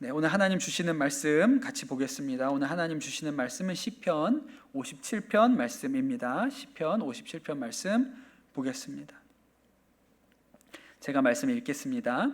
네, 오늘 하나님 주시는 말씀 같이 보겠습니다. 오늘 하나님 주시는 말씀은 시편 57편 말씀입니다. 시편 57편 말씀 보겠습니다. 제가 말씀 읽겠습니다.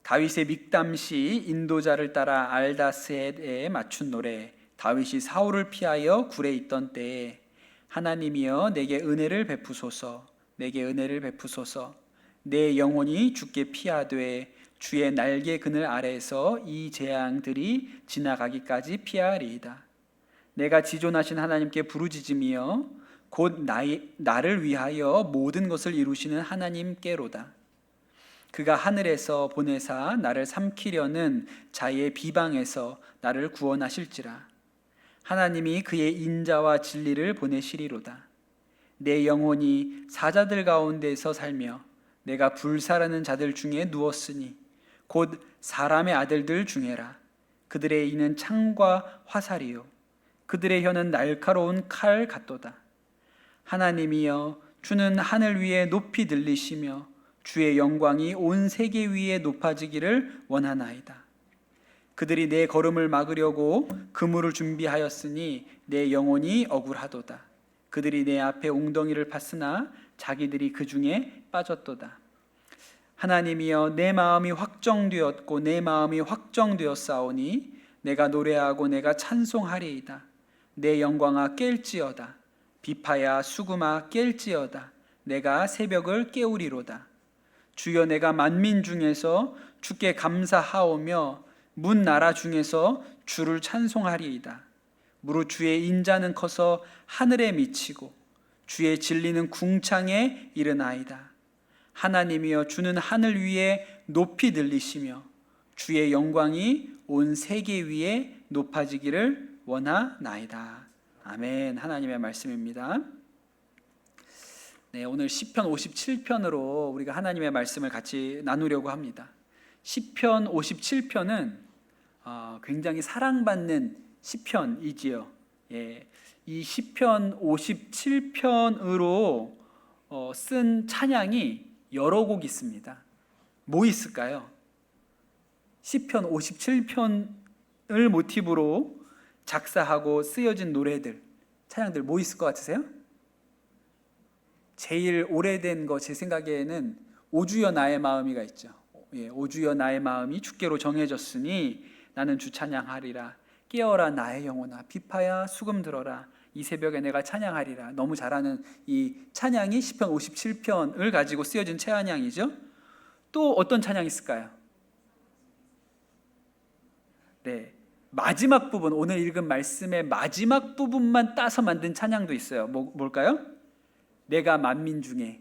다윗의 믹담시 인도자를 따라 알다셋에 맞춘 노래. 다윗이 사울을 피하여 굴에 있던 때에 하나님이여 내게 은혜를 베푸소서, 내게 은혜를 베푸소서. 내 영혼이 주께 피하되 주의 날개 그늘 아래에서 이 재앙들이 지나가기까지 피하리이다. 내가 지존하신 하나님께 부르짖으며 곧 나를 위하여 모든 것을 이루시는 하나님께로다. 그가 하늘에서 보내사 나를 삼키려는 자의 비방에서 나를 구원하실지라. 하나님이 그의 인자와 진리를 보내시리로다. 내 영혼이 사자들 가운데서 살며 내가 불사르는 자들 중에 누웠으니 곧 사람의 아들들 중에라. 그들의 이는 창과 화살이요 그들의 혀는 날카로운 칼 같도다. 하나님이여 주는 하늘 위에 높이 들리시며 주의 영광이 온 세계 위에 높아지기를 원하나이다. 그들이 내 걸음을 막으려고 그물을 준비하였으니 내 영혼이 억울하도다. 그들이 내 앞에 웅덩이를 팠으나 자기들이 그 중에 빠졌도다. 하나님이여 내 마음이 확정되었고 내 마음이 확정되었사오니 내가 노래하고 내가 찬송하리이다. 내 영광아 깰지어다. 비파야 수금아 깰지어다. 내가 새벽을 깨우리로다. 주여 내가 만민 중에서 주께 감사하오며 문 나라 중에서 주를 찬송하리이다. 무릇 주의 인자는 커서 하늘에 미치고 주의 진리는 궁창에 이르나이다. 하나님이여 주는 하늘 위에 높이 들리시며 주의 영광이 온 세계 위에 높아지기를 원하나이다. 아멘. 하나님의 말씀입니다. 네, 오늘 시편 57편으로 우리가 하나님의 말씀을 같이 나누려고 합니다. 시편 57편은 굉장히 사랑받는 시편이지요. 예, 이 시편 57편으로 쓴 찬양이 여러 곡 있습니다. 뭐 있을까요? 시편 57편을 모티브로 작사하고 쓰여진 노래들, 찬양들 뭐 있을 것 같으세요? 제일 오래된 거 제 생각에는 오주여 나의 마음이가 있죠. 예, 오주여 나의 마음이 주께로 정해졌으니 나는 주 찬양하리라. 깨어라 나의 영혼아, 비파야 수금 들어라. 이 새벽에 내가 찬양하리라. 너무 잘하는 이 찬양이 시편 57편을 가지고 쓰여진 찬양이죠. 또 어떤 찬양이 있을까요? 네, 마지막 부분, 오늘 읽은 말씀의 마지막 부분만 따서 만든 찬양도 있어요. 뭘까요? 내가 만민 중에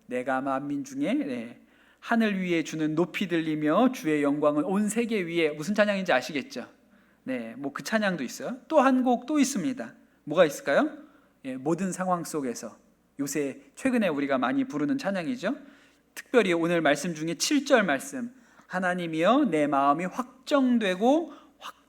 네, 하늘 위에 주는 높이 들리며 주의 영광은 온 세계 위에. 무슨 찬양인지 아시겠죠? 네, 뭐 그 찬양도 있어요. 또 한 곡 또 있습니다. 뭐가 있을까요? 예, 모든 상황 속에서. 요새 최근에 우리가 많이 부르는 찬양이죠. 특별히 오늘 말씀 중에 7절 말씀, 하나님이여 내 마음이 확정되고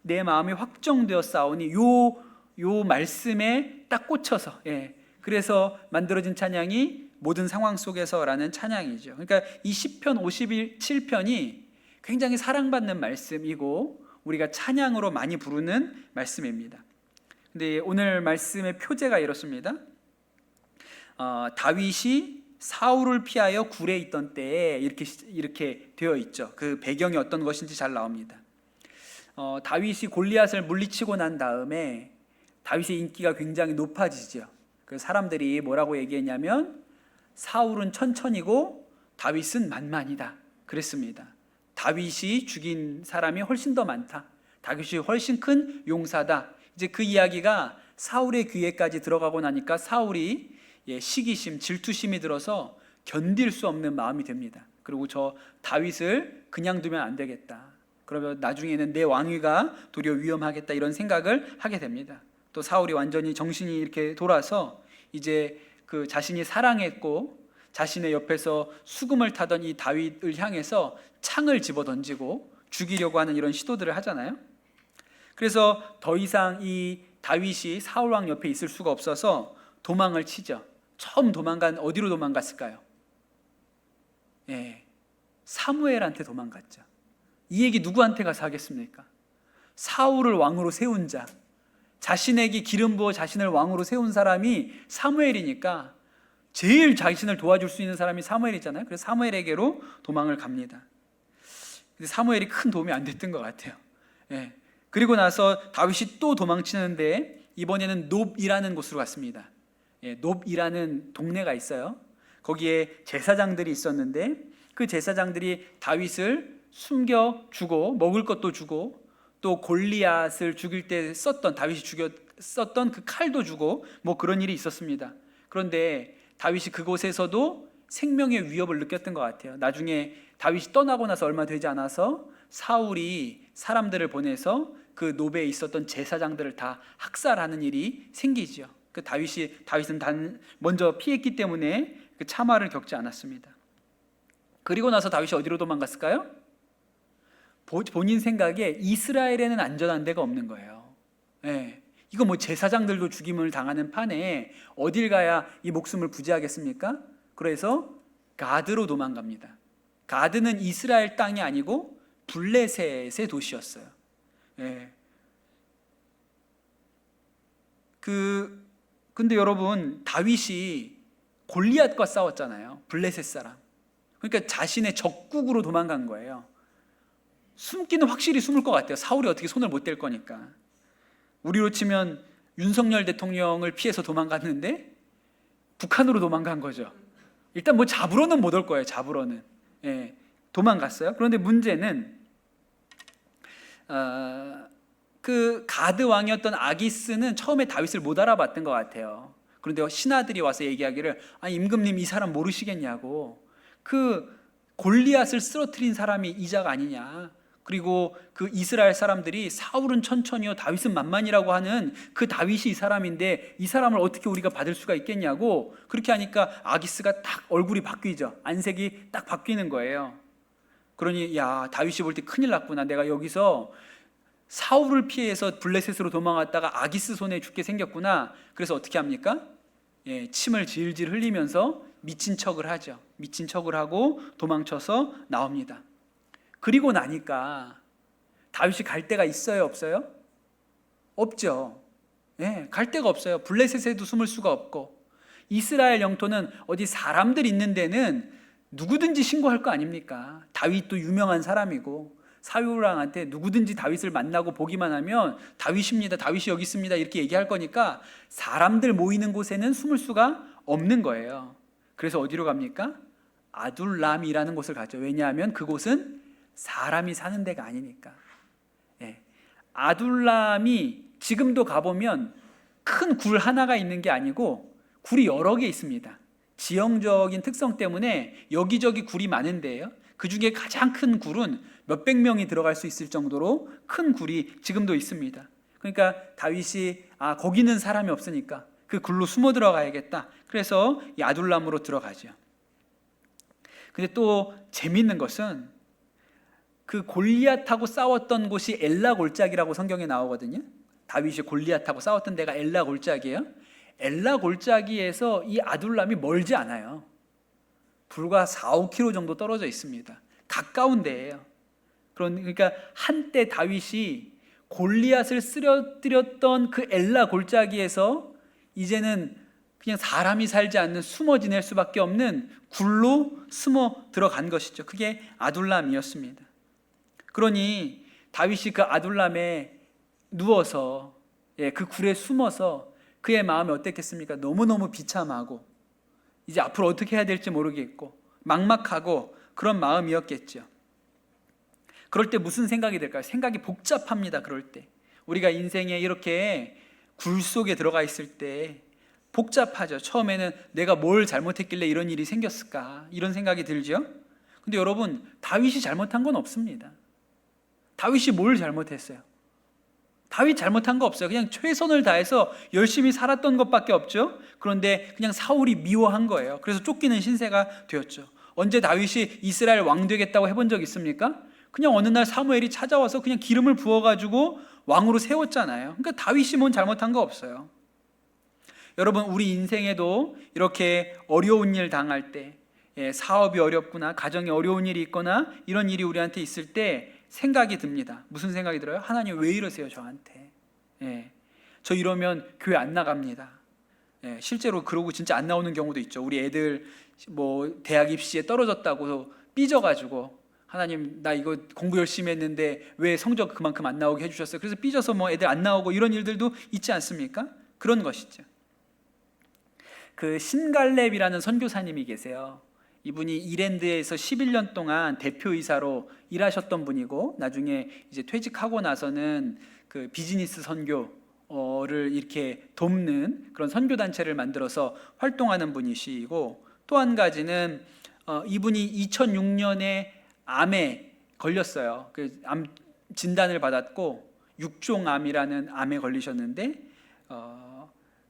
내 마음이 확정되었사오니 요 말씀에 딱 꽂혀서, 예, 그래서 만들어진 찬양이 모든 상황 속에서라는 찬양이죠. 그러니까 이 시편 57편이 굉장히 사랑받는 말씀이고 우리가 찬양으로 많이 부르는 말씀입니다. 근데 오늘 말씀의 표제가 이렇습니다. 다윗이 사울을 피하여 굴에 있던 때에 이렇게 되어 있죠. 그 배경이 어떤 것인지 잘 나옵니다. 다윗이 골리앗을 물리치고 난 다음에 다윗의 인기가 굉장히 높아지죠. 그 사람들이 뭐라고 얘기했냐면 사울은 천천히고 다윗은 만만이다 그랬습니다. 다윗이 죽인 사람이 훨씬 더 많다. 다윗이 훨씬 큰 용사다. 이제 그 이야기가 사울의 귀에까지 들어가고 나니까 사울이 시기심, 질투심이 들어서 견딜 수 없는 마음이 됩니다. 그리고 저 다윗을 그냥 두면 안 되겠다. 그러면 나중에는 내 왕위가 도리어 위험하겠다, 이런 생각을 하게 됩니다. 또 사울이 완전히 정신이 이렇게 돌아서 이제 그 자신이 사랑했고 자신의 옆에서 수금을 타던 이 다윗을 향해서 창을 집어 던지고 죽이려고 하는 이런 시도들을 하잖아요. 그래서 더 이상 이 다윗이 사울 왕 옆에 있을 수가 없어서 도망을 치죠. 처음 어디로 도망갔을까요? 예, 사무엘한테 도망갔죠. 이 얘기 누구한테 가서 하겠습니까? 사울을 왕으로 세운 자, 자신에게 기름 부어 자신을 왕으로 세운 사람이 사무엘이니까 제일 자신을 도와줄 수 있는 사람이 사무엘이잖아요. 그래서 사무엘에게로 도망을 갑니다. 근데 사무엘이 큰 도움이 안 됐던 것 같아요. 예. 그리고 나서 다윗이 또 도망치는데 이번에는 놉이라는 곳으로 갔습니다. 예, 놉이라는 동네가 있어요. 거기에 제사장들이 있었는데 그 제사장들이 다윗을 숨겨주고 먹을 것도 주고 또 골리앗을 죽일 때 다윗이 썼던 그 칼도 주고 뭐 그런 일이 있었습니다. 그런데 다윗이 그곳에서도 생명의 위협을 느꼈던 것 같아요. 나중에 다윗이 떠나고 나서 얼마 되지 않아서 사울이 사람들을 보내서 그 노베에 있었던 제사장들을 다 학살하는 일이 생기죠. 그 다윗은 먼저 피했기 때문에 그 참화를 겪지 않았습니다. 그리고 나서 다윗이 어디로 도망갔을까요? 본인 생각에 이스라엘에는 안전한 데가 없는 거예요. 예. 이거 뭐 제사장들도 죽임을 당하는 판에 어딜 가야 이 목숨을 부지하겠습니까? 그래서 가드로 도망갑니다. 가드는 이스라엘 땅이 아니고 블레셋의 도시였어요. 예. 근데 여러분, 다윗이 골리앗과 싸웠잖아요. 블레셋 사람. 그러니까 자신의 적국으로 도망간 거예요. 숨기는 확실히 숨을 것 같아요. 사울이 어떻게 손을 못 댈 거니까. 우리로 치면 윤석열 대통령을 피해서 도망갔는데 북한으로 도망간 거죠. 일단 뭐 잡으러는 못 올 거예요. 잡으러는. 예, 도망갔어요. 그런데 문제는 그 가드 왕이었던 아기스는 처음에 다윗을 못 알아봤던 것 같아요. 그런데 신하들이 와서 얘기하기를, 임금님 이 사람 모르시겠냐고. 그 골리앗을 쓰러뜨린 사람이 이작 아니냐. 그리고 그 이스라엘 사람들이 사울은 천천히요 다윗은 만만이라고 하는 그 다윗이 이 사람인데 이 사람을 어떻게 우리가 받을 수가 있겠냐고. 그렇게 하니까 아기스가 딱 얼굴이 바뀌죠. 안색이 딱 바뀌는 거예요. 그러니 야, 다윗이 볼 때 큰일 났구나. 내가 여기서 사울을 피해서 블레셋으로 도망갔다가 아기스 손에 죽게 생겼구나. 그래서 어떻게 합니까? 예, 침을 질질 흘리면서 미친 척을 하죠. 미친 척을 하고 도망쳐서 나옵니다. 그리고 나니까 다윗이 갈 데가 있어요, 없어요? 없죠. 예, 갈 데가 없어요. 블레셋에도 숨을 수가 없고, 이스라엘 영토는 어디 사람들 있는 데는 누구든지 신고할 거 아닙니까? 다윗도 유명한 사람이고, 사울왕한테 누구든지 다윗을 만나고 보기만 하면 다윗입니다, 다윗이 여기 있습니다 이렇게 얘기할 거니까 사람들 모이는 곳에는 숨을 수가 없는 거예요. 그래서 어디로 갑니까? 아둘람이라는 곳을 가죠. 왜냐하면 그곳은 사람이 사는 데가 아니니까. 예. 아둘람이 지금도 가보면 큰 굴 하나가 있는 게 아니고 굴이 여러 개 있습니다. 지형적인 특성 때문에 여기저기 굴이 많은데요, 그 중에 가장 큰 굴은 몇백 명이 들어갈 수 있을 정도로 큰 굴이 지금도 있습니다. 그러니까 다윗이 거기는 사람이 없으니까 그 굴로 숨어 들어가야겠다. 그래서 이 아둘람으로 들어가죠. 근데 또 재미있는 것은 그 골리앗하고 싸웠던 곳이 엘라 골짜기라고 성경에 나오거든요. 다윗이 골리앗하고 싸웠던 데가 엘라 골짜기예요. 엘라 골짜기에서 이 아둘람이 멀지 않아요. 불과 4-5km 정도 떨어져 있습니다. 가까운 데예요. 그러니까 한때 다윗이 골리앗을 쓰러뜨렸던 그 엘라 골짜기에서 이제는 그냥 사람이 살지 않는 숨어 지낼 수밖에 없는 굴로 숨어 들어간 것이죠. 그게 아둘람이었습니다. 그러니 다윗이 그 아둘람에 누워서 그 굴에 숨어서 그의 마음이 어땠겠습니까? 너무너무 비참하고 이제 앞으로 어떻게 해야 될지 모르겠고 막막하고 그런 마음이었겠죠. 그럴 때 무슨 생각이 들까요? 생각이 복잡합니다. 그럴 때 우리가 인생에 이렇게 굴 속에 들어가 있을 때 복잡하죠. 처음에는 내가 뭘 잘못했길래 이런 일이 생겼을까, 이런 생각이 들죠. 근데 여러분, 다윗이 잘못한 건 없습니다. 다윗이 뭘 잘못했어요? 다윗 잘못한 거 없어요. 그냥 최선을 다해서 열심히 살았던 것밖에 없죠. 그런데 그냥 사울이 미워한 거예요. 그래서 쫓기는 신세가 되었죠. 언제 다윗이 이스라엘 왕 되겠다고 해본 적 있습니까? 그냥 어느 날 사무엘이 찾아와서 그냥 기름을 부어가지고 왕으로 세웠잖아요. 그러니까 다윗이 뭔 잘못한 거 없어요. 여러분, 우리 인생에도 이렇게 어려운 일 당할 때, 사업이 어렵구나, 가정에 어려운 일이 있거나 이런 일이 우리한테 있을 때 생각이 듭니다. 무슨 생각이 들어요? 하나님 왜 이러세요 저한테? 저 이러면 교회 안 나갑니다. 실제로 그러고 진짜 안 나오는 경우도 있죠. 우리 애들 뭐 대학 입시에 떨어졌다고 삐져가지고 하나님 나 이거 공부 열심히 했는데 왜 성적 그만큼 안 나오게 해주셨어요? 그래서 삐져서 뭐 애들 안 나오고 이런 일들도 있지 않습니까? 그런 것이죠. 그 신갈렙이라는 선교사님이 계세요. 이분이 이랜드에서 11년 동안 대표이사로 일하셨던 분이고 나중에 이제 퇴직하고 나서는 그 비즈니스 선교를 이렇게 돕는 그런 선교 단체를 만들어서 활동하는 분이시고, 또 한 가지는 이분이 2006년에 암에 걸렸어요. 그 암 진단을 받았고 육종암이라는 암에 걸리셨는데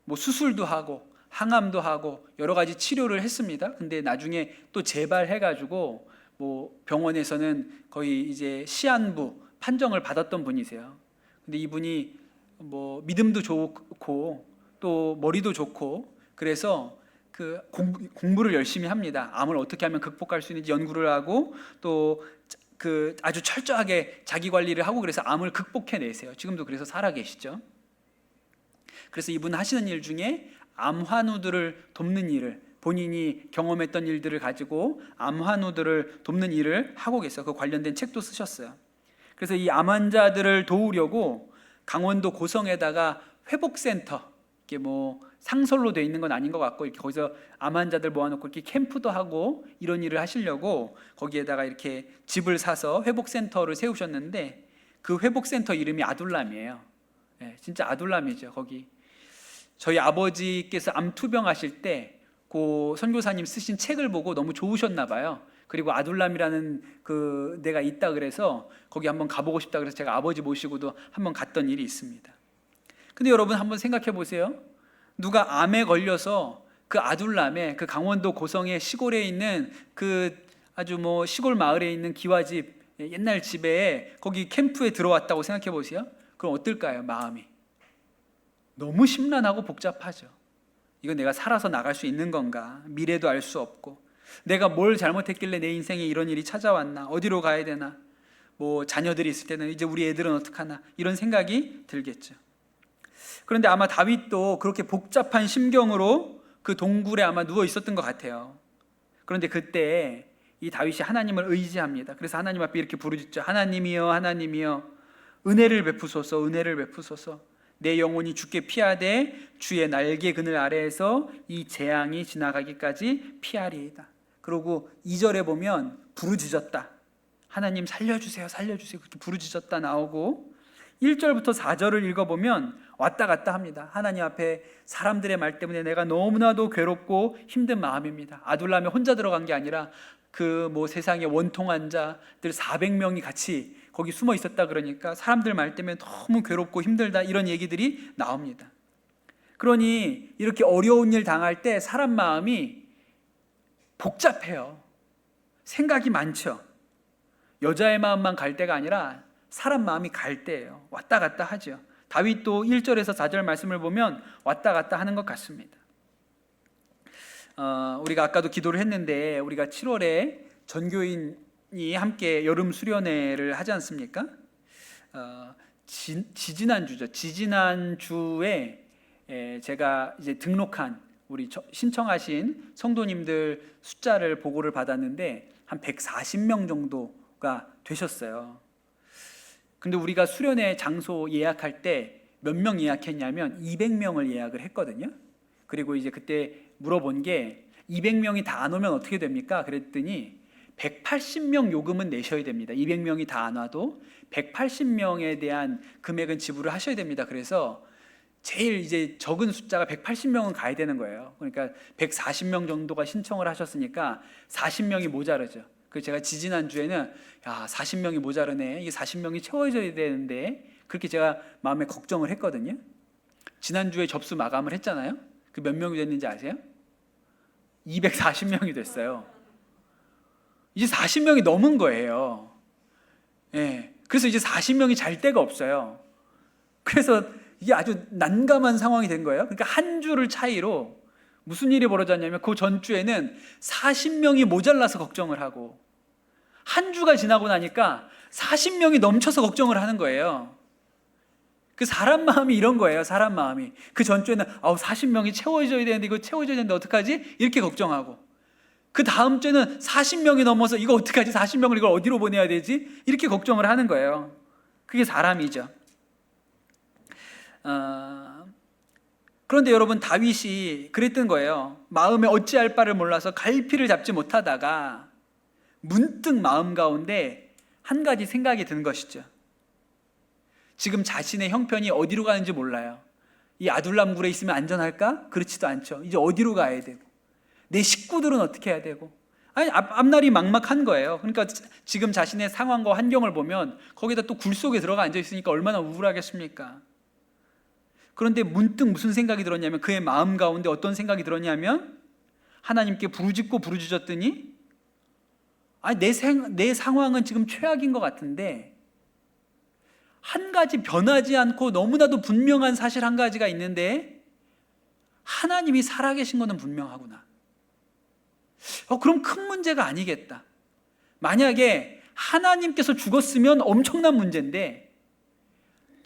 뭐 수술도 하고 항암도 하고 여러 가지 치료를 했습니다. 근데 나중에 또 재발해가지고 뭐 병원에서는 거의 이제 시한부 판정을 받았던 분이세요. 근데 이분이 뭐 믿음도 좋고 또 머리도 좋고 그래서 그 공부를 열심히 합니다. 암을 어떻게 하면 극복할 수 있는지 연구를 하고 또 그 아주 철저하게 자기 관리를 하고 그래서 암을 극복해내세요. 지금도 그래서 살아 계시죠. 그래서 이분 하시는 일 중에 암 환우들을 돕는 일을, 본인이 경험했던 일들을 가지고 암 환우들을 돕는 일을 하고 계세요. 그 관련된 책도 쓰셨어요. 그래서 이 암 환자들을 도우려고 강원도 고성에다가 회복센터, 이게 뭐 상설로 돼 있는 건 아닌 것 같고 이렇게 거기서 암 환자들 모아놓고 이렇게 캠프도 하고 이런 일을 하시려고 거기에다가 이렇게 집을 사서 회복센터를 세우셨는데 그 회복센터 이름이 아둘람이에요. 진짜 아둘람이죠. 거기 저희 아버지께서 암 투병하실 때 그 선교사님 쓰신 책을 보고 너무 좋으셨나 봐요. 그리고 아둘람이라는 그 데가 있다 그래서 거기 한번 가보고 싶다 그래서 제가 아버지 모시고도 한번 갔던 일이 있습니다. 근데 여러분 한번 생각해 보세요. 누가 암에 걸려서 그 아둘람에, 그 강원도 고성의 시골에 있는 그 아주 뭐 시골 마을에 있는 기와집, 옛날 집에 거기 캠프에 들어왔다고 생각해 보세요. 그럼 어떨까요? 마음이 너무 심란하고 복잡하죠. 이거 내가 살아서 나갈 수 있는 건가? 미래도 알 수 없고 내가 뭘 잘못했길래 내 인생에 이런 일이 찾아왔나? 어디로 가야 되나? 뭐 자녀들이 있을 때는 이제 우리 애들은 어떡하나? 이런 생각이 들겠죠. 그런데 아마 다윗도 그렇게 복잡한 심경으로 그 동굴에 아마 누워 있었던 것 같아요. 그런데 그때 이 다윗이 하나님을 의지합니다. 그래서 하나님 앞에 이렇게 부르짖죠. 하나님이여, 하나님이여, 은혜를 베푸소서, 은혜를 베푸소서. 내 영혼이 주께 피하되 주의 날개 그늘 아래에서 이 재앙이 지나가기까지 피하리이다. 그리고 2절에 보면 부르짖었다. 하나님 살려주세요, 살려주세요. 그렇게 부르짖었다 나오고 1절부터 4절을 읽어보면 왔다 갔다 합니다. 하나님 앞에 사람들의 말 때문에 내가 너무나도 괴롭고 힘든 마음입니다. 아둘람에 혼자 들어간 게 아니라 그 뭐 세상에 원통한 자들 400명이 같이 거기 숨어 있었다 그러니까 사람들 말 때문에 너무 괴롭고 힘들다 이런 얘기들이 나옵니다. 그러니 이렇게 어려운 일 당할 때 사람 마음이 복잡해요. 생각이 많죠. 여자의 마음만 갈 때가 아니라 사람 마음이 갈 때예요. 왔다 갔다 하죠. 다윗도 1절에서 4절 말씀을 보면 왔다 갔다 하는 것 같습니다. 우리가 아까도 기도를 했는데 우리가 7월에 전교인이 함께 여름 수련회를 하지 않습니까? 지지난 주죠. 지지난 주에 제가 이제 등록한 우리 신청하신 성도님들 숫자를 보고를 받았는데 한 140명 정도가 되셨어요. 근데 우리가 수련회 장소 예약할 때 몇 명 예약했냐면 200명을 예약을 했거든요. 그리고 이제 그때 물어본 게 200명이 다 안 오면 어떻게 됩니까? 그랬더니 180명 요금은 내셔야 됩니다. 200명이 다 안 와도 180명에 대한 금액은 지불을 하셔야 됩니다. 그래서 제일 이제 적은 숫자가 180명은 가야 되는 거예요. 그러니까 140명 정도가 신청을 하셨으니까 40명이 모자르죠. 그래서 제가 지지난주에는 야 40명이 모자르네. 이게 40명이 채워져야 되는데 그렇게 제가 마음에 걱정을 했거든요. 지난주에 접수 마감을 했잖아요. 그 몇 명이 됐는지 아세요? 240명이 됐어요. 이제 40명이 넘은 거예요. 그래서 이제 40명이 잘 데가 없어요. 그래서 이게 아주 난감한 상황이 된 거예요. 그러니까 한 주를 차이로 무슨 일이 벌어졌냐면 그 전주에는 40명이 모자라서 걱정을 하고 한 주가 지나고 나니까 40명이 넘쳐서 걱정을 하는 거예요. 그 사람 마음이 이런 거예요. 사람 마음이. 그 전주에는 40명이 채워져야 되는데 이거 채워져야 되는데 어떡하지? 이렇게 걱정하고, 그 다음 주에는 40명이 넘어서 이거 어떡하지? 40명을 이걸 어디로 보내야 되지? 이렇게 걱정을 하는 거예요. 그게 사람이죠. 그런데 여러분, 다윗이 그랬던 거예요. 마음에 어찌할 바를 몰라서 갈피를 잡지 못하다가 문득 마음 가운데 한 가지 생각이 드는 것이죠. 지금 자신의 형편이 어디로 가는지 몰라요. 이 아둘람 굴에 있으면 안전할까? 그렇지도 않죠. 이제 어디로 가야 되고, 내 식구들은 어떻게 해야 되고, 앞날이 막막한 거예요. 그러니까 지금 자신의 상황과 환경을 보면 거기다 또 굴 속에 들어가 앉아 있으니까 얼마나 우울하겠습니까? 그런데 문득 무슨 생각이 들었냐면, 그의 마음 가운데 어떤 생각이 들었냐면, 하나님께 부르짖고 부르짖었더니 내 상황은 지금 최악인 것 같은데 한 가지 변하지 않고 너무나도 분명한 사실 한 가지가 있는데, 하나님이 살아계신 것은 분명하구나. 그럼 큰 문제가 아니겠다. 만약에 하나님께서 죽었으면 엄청난 문제인데,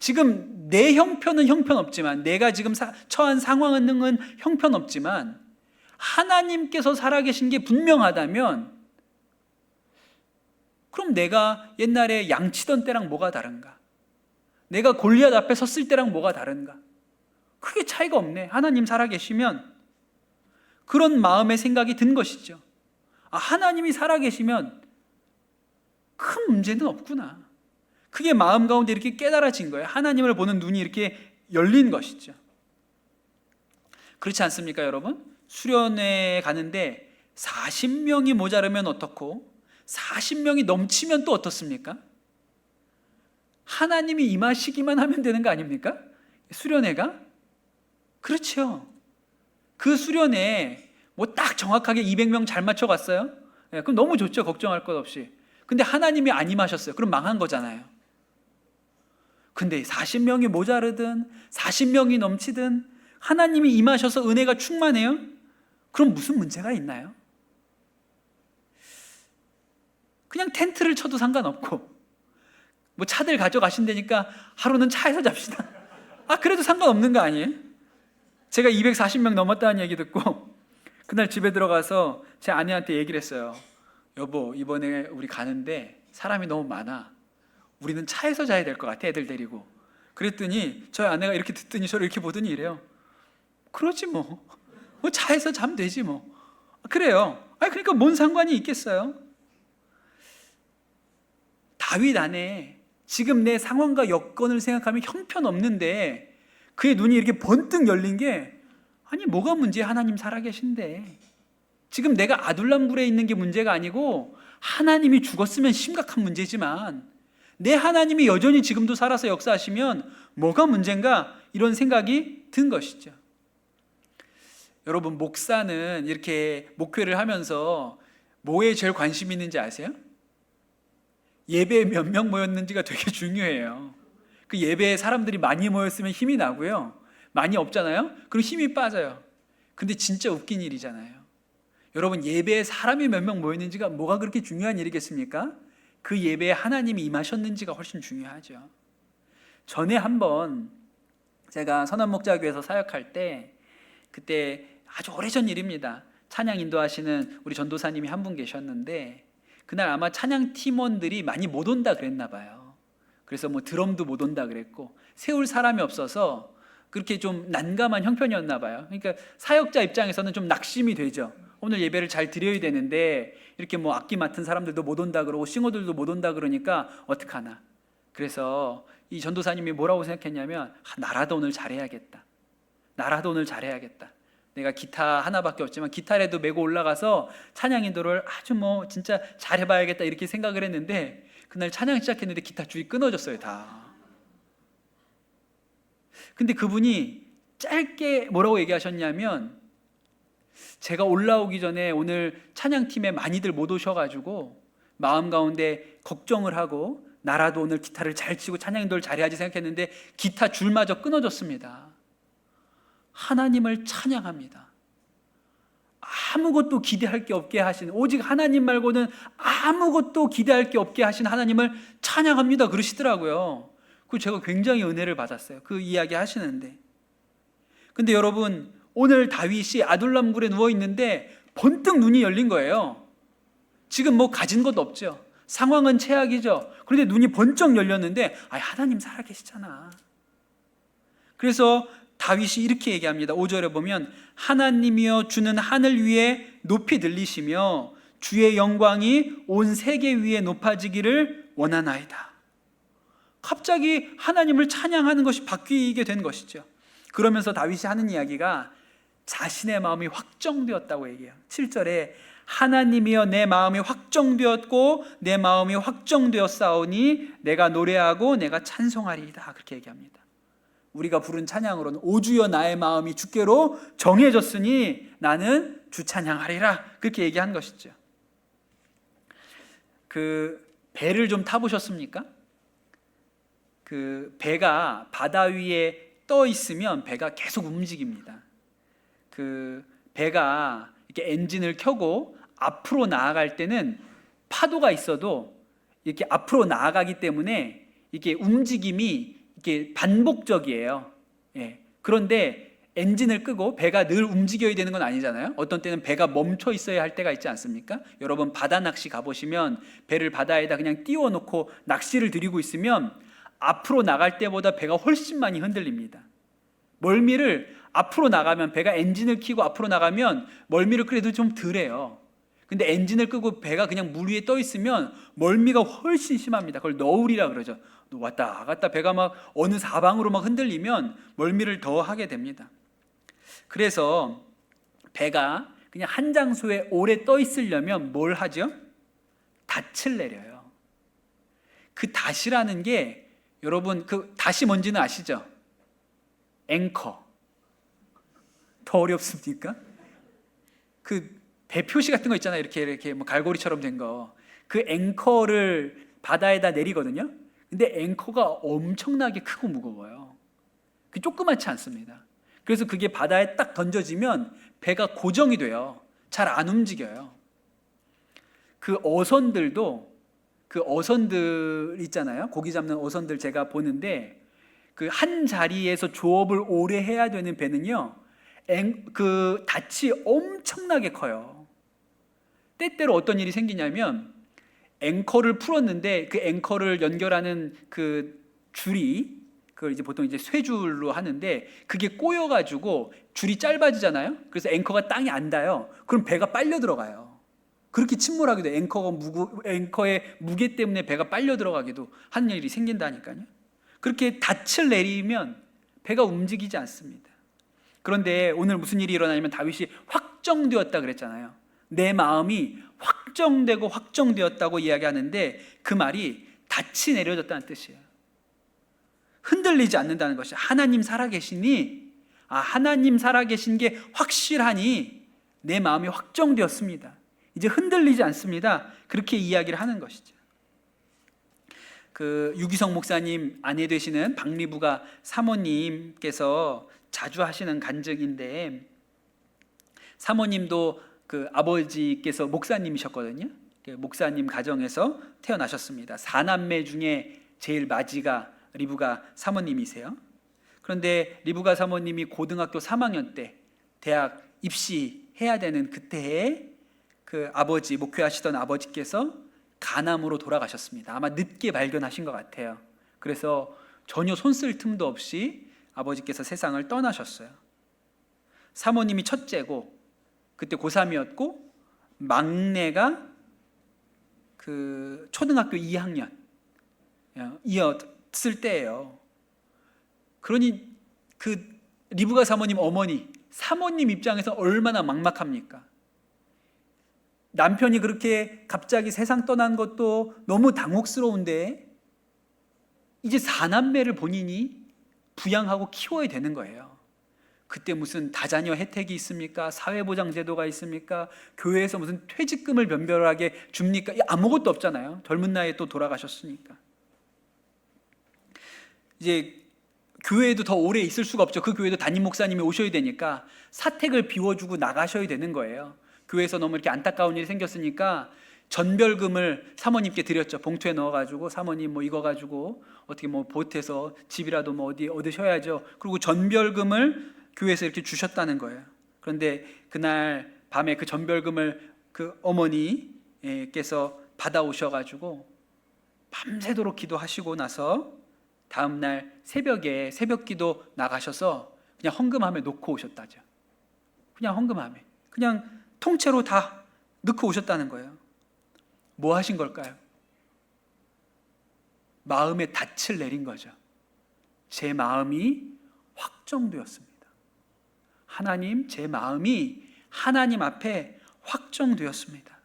지금 내 형편은 형편없지만, 내가 지금 처한 상황은 형편없지만 하나님께서 살아계신 게 분명하다면, 그럼 내가 옛날에 양치던 때랑 뭐가 다른가? 내가 골리앗 앞에 섰을 때랑 뭐가 다른가? 크게 차이가 없네. 하나님 살아계시면. 그런 마음의 생각이 든 것이죠. 하나님이 살아계시면 큰 문제는 없구나. 그게 마음 가운데 이렇게 깨달아진 거예요. 하나님을 보는 눈이 이렇게 열린 것이죠. 그렇지 않습니까, 여러분? 수련회 가는데 40명이 모자르면 어떻고 40명이 넘치면 또 어떻습니까? 하나님이 임하시기만 하면 되는 거 아닙니까? 수련회가? 그렇죠. 그 수련회에 딱 정확하게 200명 잘 맞춰갔어요? 그럼 너무 좋죠. 걱정할 것 없이. 근데 하나님이 안 임하셨어요. 그럼 망한 거잖아요. 근데 40명이 모자르든 40명이 넘치든 하나님이 임하셔서 은혜가 충만해요? 그럼 무슨 문제가 있나요? 그냥 텐트를 쳐도 상관없고, 차들 가져가신다니까 하루는 차에서 잡시다. 그래도 상관없는 거 아니에요? 제가 240명 넘었다는 얘기 듣고 그날 집에 들어가서 제 아내한테 얘기를 했어요. 여보, 이번에 우리 가는데 사람이 너무 많아. 우리는 차에서 자야 될 것 같아, 애들 데리고. 그랬더니 저희 아내가 이렇게 듣더니 저를 이렇게 보더니 이래요. 그러지 뭐 차에서 자면 되지 뭐. 그래요. 그러니까 뭔 상관이 있겠어요? 다윗 안에 지금 내 상황과 여건을 생각하면 형편없는데 그의 눈이 이렇게 번뜩 열린 게, 뭐가 문제야? 하나님 살아계신데. 지금 내가 아둘람굴에 있는 게 문제가 아니고 하나님이 죽었으면 심각한 문제지만 내 하나님이 여전히 지금도 살아서 역사하시면 뭐가 문제인가? 이런 생각이 든 것이죠. 여러분, 목사는 이렇게 목회를 하면서 뭐에 제일 관심 있는지 아세요? 예배에 몇 명 모였는지가 되게 중요해요. 그 예배에 사람들이 많이 모였으면 힘이 나고요. 많이 없잖아요? 그럼 힘이 빠져요. 근데 진짜 웃긴 일이잖아요. 여러분, 예배에 사람이 몇 명 모였는지가 뭐가 그렇게 중요한 일이겠습니까? 그 예배에 하나님이 임하셨는지가 훨씬 중요하죠. 전에 한번 제가 선한목자교회에서 사역할 때, 그때 아주 오래전 일입니다. 찬양 인도하시는 우리 전도사님이 한 분 계셨는데, 그날 아마 찬양 팀원들이 많이 못 온다 그랬나 봐요. 그래서 드럼도 못 온다 그랬고 세울 사람이 없어서 그렇게 좀 난감한 형편이었나 봐요. 그러니까 사역자 입장에서는 좀 낙심이 되죠. 오늘 예배를 잘 드려야 되는데 이렇게 악기 맡은 사람들도 못 온다 그러고 싱어들도 못 온다 그러니까 어떡하나. 그래서 이 전도사님이 뭐라고 생각했냐면, 나라도 오늘 잘해야겠다. 나라도 오늘 잘해야겠다. 내가 기타 하나밖에 없지만 기타라도 메고 올라가서 찬양 인도를 아주 진짜 잘해봐야겠다 이렇게 생각을 했는데, 그날 찬양 시작했는데 기타 줄이 끊어졌어요, 다. 근데 그분이 짧게 뭐라고 얘기하셨냐면, 제가 올라오기 전에 오늘 찬양팀에 많이들 못 오셔가지고 마음 가운데 걱정을 하고 나라도 오늘 기타를 잘 치고 찬양 인도를 잘해야지 생각했는데 기타 줄마저 끊어졌습니다. 하나님을 찬양합니다. 아무것도 기대할 게 없게 하신, 오직 하나님 말고는 아무것도 기대할 게 없게 하신 하나님을 찬양합니다 그러시더라고요. 그 제가 굉장히 은혜를 받았어요. 그 이야기 하시는데. 근데 여러분, 오늘 다윗이 아둘람 굴에 누워 있는데 번뜩 눈이 열린 거예요. 지금 뭐 가진 것도 없죠. 상황은 최악이죠. 그런데 눈이 번쩍 열렸는데 하나님 살아계시잖아. 그래서 다윗이 이렇게 얘기합니다. 5절에 보면 하나님이여 주는 하늘 위에 높이 들리시며 주의 영광이 온 세계 위에 높아지기를 원하나이다. 갑자기 하나님을 찬양하는 것이 바뀌게 된 것이죠. 그러면서 다윗이 하는 이야기가 자신의 마음이 확정되었다고 얘기해요. 7절에 하나님이여 내 마음이 확정되었고 내 마음이 확정되었사오니 내가 노래하고 내가 찬송하리이다. 그렇게 얘기합니다. 우리가 부른 찬양으로는 오주여 나의 마음이 주께로 정해졌으니 나는 주 찬양하리라. 그렇게 얘기한 것이죠. 그 배를 좀 타보셨습니까? 그 배가 바다 위에 떠 있으면 배가 계속 움직입니다. 그 배가 이렇게 엔진을 켜고 앞으로 나아갈 때는 파도가 있어도 이렇게 앞으로 나아가기 때문에 이게 움직임이 이게 반복적이에요. 예. 그런데 엔진을 끄고 배가 늘 움직여야 되는 건 아니잖아요. 어떤 때는 배가 멈춰 있어야 할 때가 있지 않습니까? 여러분 바다 낚시 가보시면 배를 바다에다 그냥 띄워놓고 낚시를 들이고 있으면 앞으로 나갈 때보다 배가 훨씬 많이 흔들립니다. 멀미를 앞으로 나가면, 배가 엔진을 켜고 앞으로 나가면 멀미를 그래도 좀 덜해요. 근데 엔진을 끄고 배가 그냥 물 위에 떠 있으면 멀미가 훨씬 심합니다. 그걸 너울이라 그러죠. 왔다 갔다 배가 막 어느 사방으로 막 흔들리면 멀미를 더 하게 됩니다. 그래서 배가 그냥 한 장소에 오래 떠 있으려면 뭘 하죠? 닻을 내려요. 그 닻이라는 게 여러분 그 닻이 뭔지는 아시죠? 앵커. 더 어렵습니까? 그 배 표시 같은 거 있잖아요. 이렇게 뭐 갈고리처럼 된 거. 그 앵커를 바다에다 내리거든요. 근데 앵커가 엄청나게 크고 무거워요. 그 조그맣지 않습니다. 그래서 그게 바다에 딱 던져지면 배가 고정이 돼요. 잘 안 움직여요. 그 어선들도, 그 어선들 있잖아요. 고기 잡는 어선들 제가 보는데 그 한 자리에서 조업을 오래 해야 되는 배는요, 그 닻이 엄청나게 커요. 때때로 어떤 일이 생기냐면 앵커를 풀었는데 그 앵커를 연결하는 그 줄이, 그걸 이제 보통 이제 쇠줄로 하는데 그게 꼬여가지고 줄이 짧아지잖아요. 그래서 앵커가 땅에 안 닿아요. 그럼 배가 빨려 들어가요. 그렇게 침몰하기도 해요. 앵커의 무게 때문에 배가 빨려 들어가기도 하는 일이 생긴다니까요. 그렇게 닻을 내리면 배가 움직이지 않습니다. 그런데 오늘 무슨 일이 일어나냐면 다윗이 확정되었다 그랬잖아요. 내 마음이 확정되고 확정되었다고 이야기하는데 그 말이 닻이 내려졌다는 뜻이에요. 흔들리지 않는다는 것이, 하나님 살아계시니, 하나님 살아계신 게 확실하니 내 마음이 확정되었습니다. 이제 흔들리지 않습니다. 그렇게 이야기를 하는 것이죠. 그 유기성 목사님 아내 되시는 박리부가 사모님께서 자주 하시는 간증인데, 사모님도 그 아버지께서 목사님이셨거든요. 목사님 가정에서 태어나셨습니다. 4남매 중에 제일 마지가 리브가 사모님이세요. 그런데 리브가 사모님이 고등학교 3학년 때 대학 입시해야 되는 그때에 그 아버지, 목회하시던 아버지께서 간암으로 돌아가셨습니다. 아마 늦게 발견하신 것 같아요. 그래서 전혀 손쓸 틈도 없이 아버지께서 세상을 떠나셨어요. 사모님이 첫째고 그때 고3이었고 막내가 그 초등학교 2학년 이었을 때예요. 그러니 그 리브가 사모님 어머니, 사모님 입장에서 얼마나 막막합니까? 남편이 그렇게 갑자기 세상 떠난 것도 너무 당혹스러운데 이제 4남매를 본인이 부양하고 키워야 되는 거예요. 그때 무슨 다자녀 혜택이 있습니까? 사회보장제도가 있습니까? 교회에서 무슨 퇴직금을 변별하게 줍니까? 아무것도 없잖아요. 젊은 나이에 또 돌아가셨으니까. 이제 교회에도 더 오래 있을 수가 없죠. 그 교회도 담임 목사님이 오셔야 되니까 사택을 비워주고 나가셔야 되는 거예요. 교회에서 너무 이렇게 안타까운 일이 생겼으니까 전별금을 사모님께 드렸죠. 봉투에 넣어가지고 사모님 뭐 이거 가지고 어떻게 뭐 보태서 집이라도 뭐 어디 얻으셔야죠. 그리고 전별금을 교회에서 이렇게 주셨다는 거예요. 그런데 그날 밤에 그 전별금을 그 어머니께서 받아오셔가지고 밤새도록 기도하시고 나서 다음날 새벽에 새벽기도 나가셔서 그냥 헌금함에 놓고 오셨다죠. 그냥 헌금함에 그냥 통째로 다 넣고 오셨다는 거예요. 뭐 하신 걸까요? 마음에 닻을 내린 거죠. 제 마음이 확정되었습니다. 하나님, 제 마음이 하나님 앞에 확정되었습니다.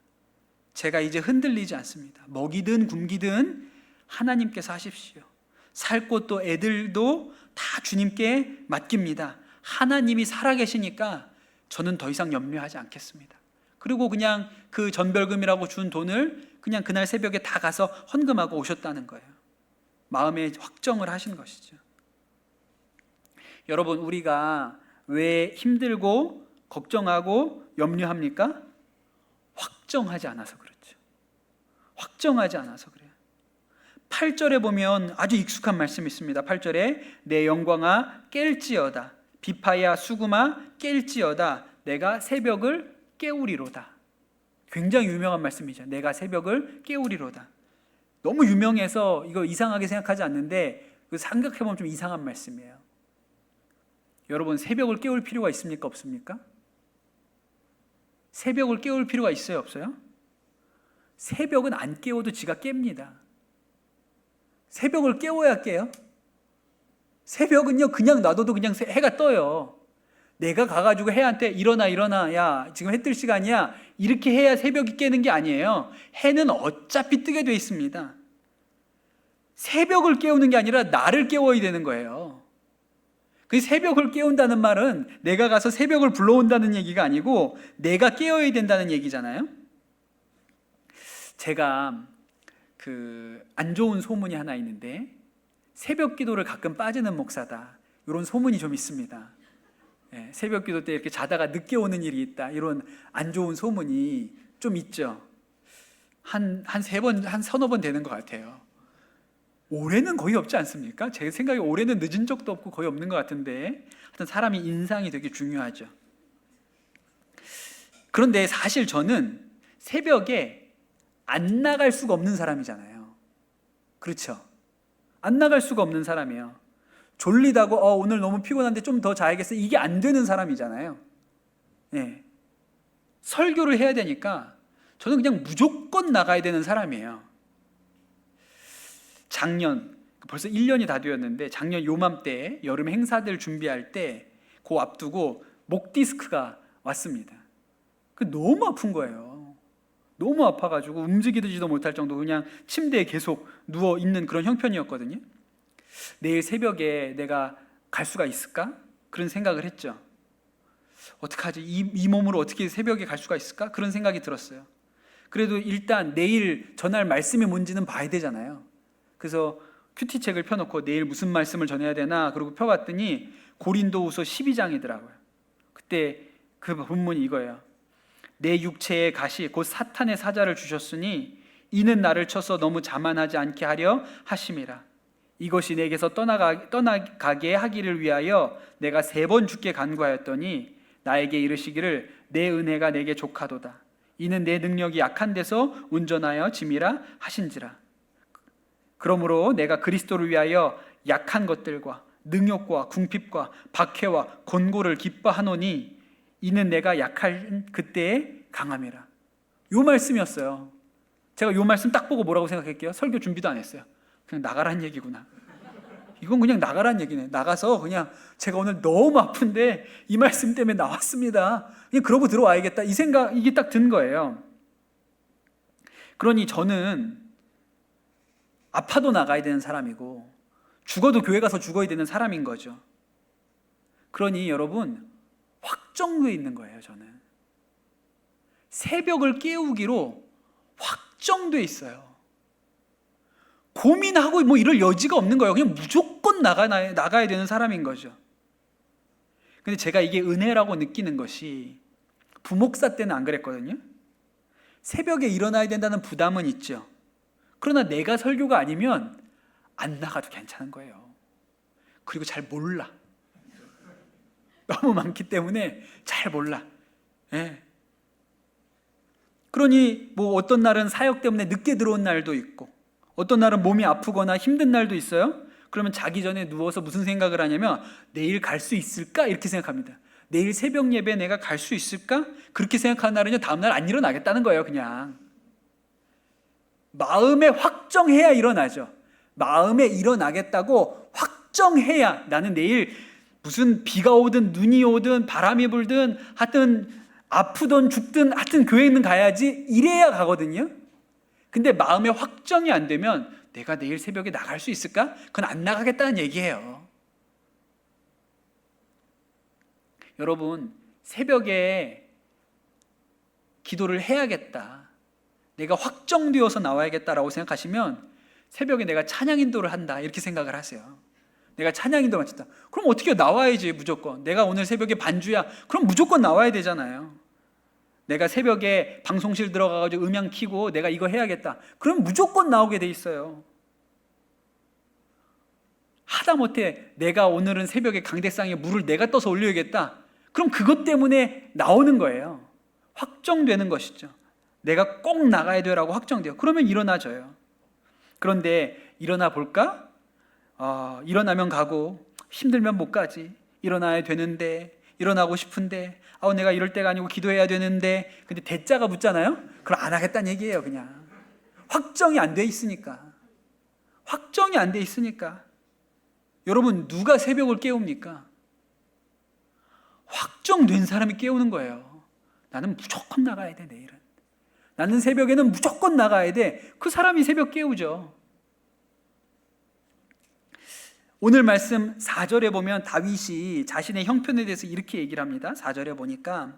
제가 이제 흔들리지 않습니다. 먹이든 굶기든 하나님께서 하십시오. 살 곳도 애들도 다 주님께 맡깁니다. 하나님이 살아계시니까 저는 더 이상 염려하지 않겠습니다. 그리고 그냥 그 전별금이라고 준 돈을 그냥 그날 새벽에 다 가서 헌금하고 오셨다는 거예요. 마음에 확정을 하신 것이죠. 여러분, 우리가 왜 힘들고 걱정하고 염려합니까? 확정하지 않아서 그렇죠. 확정하지 않아서 그래요. 8절에 보면 아주 익숙한 말씀이 있습니다. 8절에 내 영광아 깰지어다, 비파야 수금아 깰지어다, 내가 새벽을 깨우리로다. 굉장히 유명한 말씀이죠. 내가 새벽을 깨우리로다. 너무 유명해서 이거 이상하게 생각하지 않는데 생각해보면 좀 이상한 말씀이에요. 여러분, 새벽을 깨울 필요가 있습니까? 없습니까? 새벽을 깨울 필요가 있어요? 없어요? 새벽은 안 깨워도 지가 깹니다. 새벽을 깨워야 깨요. 새벽은요 그냥 놔둬도 그냥 해가 떠요. 내가 가가지고 해한테 일어나, 야 지금 해 뜰 시간이야, 이렇게 해야 새벽이 깨는 게 아니에요. 해는 어차피 뜨게 돼 있습니다. 새벽을 깨우는 게 아니라 나를 깨워야 되는 거예요. 그 새벽을 깨운다는 말은 내가 가서 새벽을 불러온다는 얘기가 아니고 내가 깨어야 된다는 얘기잖아요. 제가 안 좋은 소문이 하나 있는데, 새벽 기도를 가끔 빠지는 목사다, 이런 소문이 좀 있습니다. 새벽 기도 때 이렇게 자다가 늦게 오는 일이 있다, 이런 안 좋은 소문이 좀 있죠. 한 서너 번 되는 것 같아요. 올해는 거의 없지 않습니까? 제 생각에 올해는 늦은 적도 없고 거의 없는 것 같은데, 하여튼 사람이 인상이 되게 중요하죠. 그런데 사실 저는 새벽에 안 나갈 수가 없는 사람이잖아요. 그렇죠? 안 나갈 수가 없는 사람이에요. 졸리다고 오늘 너무 피곤한데 좀 더 자야겠어, 이게 안 되는 사람이잖아요. 설교를 해야 되니까 저는 그냥 무조건 나가야 되는 사람이에요. 작년, 벌써 1년이 다 되었는데, 작년 요맘때 여름 행사들 준비할 때 그 앞두고 목 디스크가 왔습니다. 너무 아픈 거예요. 너무 아파가지고 움직이지도 못할 정도 그냥 침대에 계속 누워 있는 그런 형편이었거든요. 내일 새벽에 내가 갈 수가 있을까? 그런 생각을 했죠. 어떡하지? 이 몸으로 어떻게 새벽에 갈 수가 있을까? 그런 생각이 들었어요. 그래도 일단 내일 전할 말씀이 뭔지는 봐야 되잖아요. 그래서 큐티책을 펴놓고 내일 무슨 말씀을 전해야 되나, 그리고 펴봤더니 고린도후서 12장이더라고요. 그때 그 본문이 이거예요. 내 육체의 가시 곧 사탄의 사자를 주셨으니 이는 나를 쳐서 너무 자만하지 않게 하려 하심이라. 이것이 내게서 떠나가게 하기를 위하여 내가 3번 주께 간구하였더니 나에게 이르시기를 내 은혜가 내게 족하도다. 이는 내 능력이 약한 데서 운전하여 짐이라 하신지라. 그러므로 내가 그리스도를 위하여 약한 것들과 능욕과 궁핍과 박해와 곤고를 기뻐하노니 이는 내가 약한 그때의 강함이라. 요 말씀이었어요. 제가 요 말씀 딱 보고 뭐라고 생각할게요? 설교 준비도 안 했어요. 그냥 나가란 얘기구나. 이건 그냥 나가란 얘기네. 나가서 그냥 제가 오늘 너무 아픈데 이 말씀 때문에 나왔습니다, 그냥 그러고 들어와야겠다, 이 생각, 이게 딱 든 거예요. 그러니 저는 아파도 나가야 되는 사람이고 죽어도 교회 가서 죽어야 되는 사람인 거죠. 그러니 여러분, 확정되어 있는 거예요. 저는 새벽을 깨우기로 확정되어 있어요. 고민하고 뭐 이럴 여지가 없는 거예요. 그냥 무조건 나가야 되는 사람인 거죠. 근데 제가 이게 은혜라고 느끼는 것이 부목사 때는 안 그랬거든요. 새벽에 일어나야 된다는 부담은 있죠. 그러나 내가 설교가 아니면 안 나가도 괜찮은 거예요. 그리고 잘 몰라. 너무 많기 때문에 잘 몰라. 예. 그러니 뭐 어떤 날은 사역 때문에 늦게 들어온 날도 있고, 어떤 날은 몸이 아프거나 힘든 날도 있어요. 그러면 자기 전에 누워서 무슨 생각을 하냐면 내일 갈 수 있을까? 이렇게 생각합니다. 내일 새벽 예배 내가 갈 수 있을까? 그렇게 생각하는 날은요, 다음날 안 일어나겠다는 거예요. 그냥 마음에 확정해야 일어나죠. 마음에 일어나겠다고 확정해야, 나는 내일 무슨 비가 오든 눈이 오든 바람이 불든 하여튼 아프든 죽든 하여튼 교회는 가야지, 이래야 가거든요. 근데 마음에 확정이 안 되면 내가 내일 새벽에 나갈 수 있을까? 그건 안 나가겠다는 얘기예요. 여러분, 새벽에 기도를 해야겠다, 내가 확정되어서 나와야겠다라고 생각하시면 새벽에 내가 찬양 인도를 한다 이렇게 생각을 하세요. 내가 찬양 인도 마쳤다. 그럼 어떻게 나와야지. 무조건 내가 오늘 새벽에 반주야. 그럼 무조건 나와야 되잖아요. 내가 새벽에 방송실 들어가가지고 음향 켜고 내가 이거 해야겠다. 그럼 무조건 나오게 돼 있어요. 하다못해 내가 오늘은 새벽에 강대상에 물을 내가 떠서 올려야겠다. 그럼 그것 때문에 나오는 거예요. 확정되는 것이죠. 내가 꼭 나가야 돼라고 확정돼요. 그러면 일어나져요. 그런데 일어나 볼까? 일어나면 가고 힘들면 못 가지. 일어나야 되는데, 일어나고 싶은데, 내가 이럴 때가 아니고 기도해야 되는데, 근데 대자가 붙잖아요. 그럼 안 하겠다는 얘기예요. 그냥 확정이 안 돼 있으니까. 확정이 안 돼 있으니까. 여러분, 누가 새벽을 깨웁니까? 확정된 사람이 깨우는 거예요. 나는 무조건 나가야 돼. 내일은 나는 새벽에는 무조건 나가야 돼. 그 사람이 새벽 깨우죠. 오늘 말씀 4절에 보면 다윗이 자신의 형편에 대해서 이렇게 얘기를 합니다. 4절에 보니까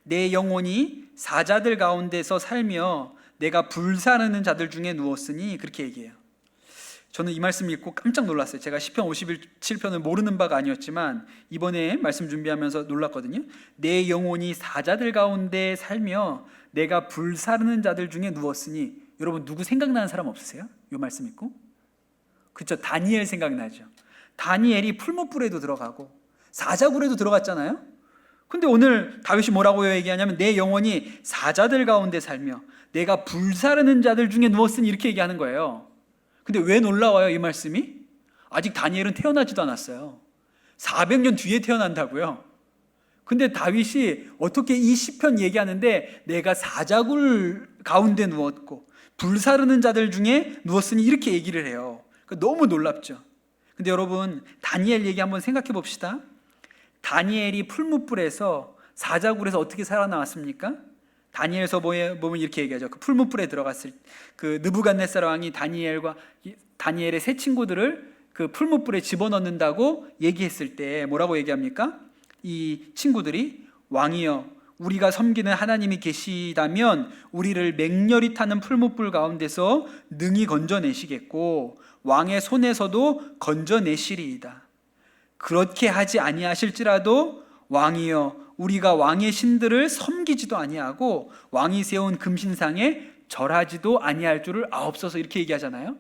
내 영혼이 사자들 가운데서 살며 내가 불사르는 자들 중에 누웠으니, 그렇게 얘기해요. 저는 이 말씀 읽고 깜짝 놀랐어요. 제가 시편 57편을 모르는 바가 아니었지만 이번에 말씀 준비하면서 놀랐거든요. 내 영혼이 사자들 가운데 살며 내가 불사르는 자들 중에 누웠으니. 여러분, 누구 생각나는 사람 없으세요? 이 말씀 읽고? 그렇죠. 다니엘 생각나죠. 다니엘이 풀무불에도 들어가고 사자굴에도 들어갔잖아요. 근데 오늘 다윗이 뭐라고 얘기하냐면 내 영혼이 사자들 가운데 살며 내가 불사르는 자들 중에 누웠으니, 이렇게 얘기하는 거예요. 근데 왜 놀라워요, 이 말씀이? 아직 다니엘은 태어나지도 않았어요. 400년 뒤에 태어난다고요. 근데 다윗이 어떻게 이 시편 얘기하는데 내가 사자굴 가운데 누웠고 불사르는 자들 중에 누웠으니, 이렇게 얘기를 해요. 너무 놀랍죠. 근데 여러분, 다니엘 얘기 한번 생각해 봅시다. 다니엘이 풀무불에서, 사자굴에서 어떻게 살아나왔습니까? 다니엘서 보면 이렇게 얘기하죠. 그 풀무불에 들어갔을 그 느부갓네살 왕이 다니엘의 세 친구들을 그 풀무불에 집어넣는다고 얘기했을 때 뭐라고 얘기합니까? 이 친구들이, 왕이여, 우리가 섬기는 하나님이 계시다면 우리를 맹렬히 타는 풀무불 가운데서 능히 건져내시겠고 왕의 손에서도 건져내시리이다. 그렇게 하지 아니하실지라도 왕이여, 우리가 왕의 신들을 섬기지도 아니하고 왕이 세운 금신상에 절하지도 아니할 줄을 아옵소서, 이렇게 얘기하잖아요.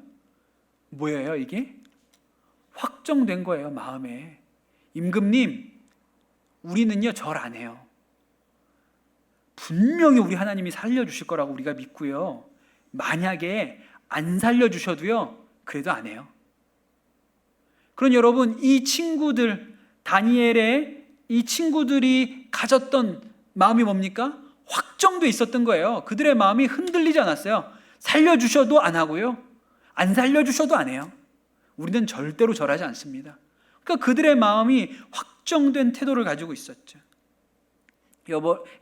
뭐예요 이게? 확정된 거예요. 마음에. 임금님, 우리는요 절 안 해요. 분명히 우리 하나님이 살려주실 거라고 우리가 믿고요, 만약에 안 살려주셔도요 그래도 안 해요. 그럼 여러분, 이 친구들, 다니엘의 이 친구들이 가졌던 마음이 뭡니까? 확정돼 있었던 거예요. 그들의 마음이 흔들리지 않았어요. 살려주셔도 안 하고요, 안 살려주셔도 안 해요. 우리는 절대로 절하지 않습니다. 그러니까 그들의 마음이 확정된 태도를 가지고 있었죠.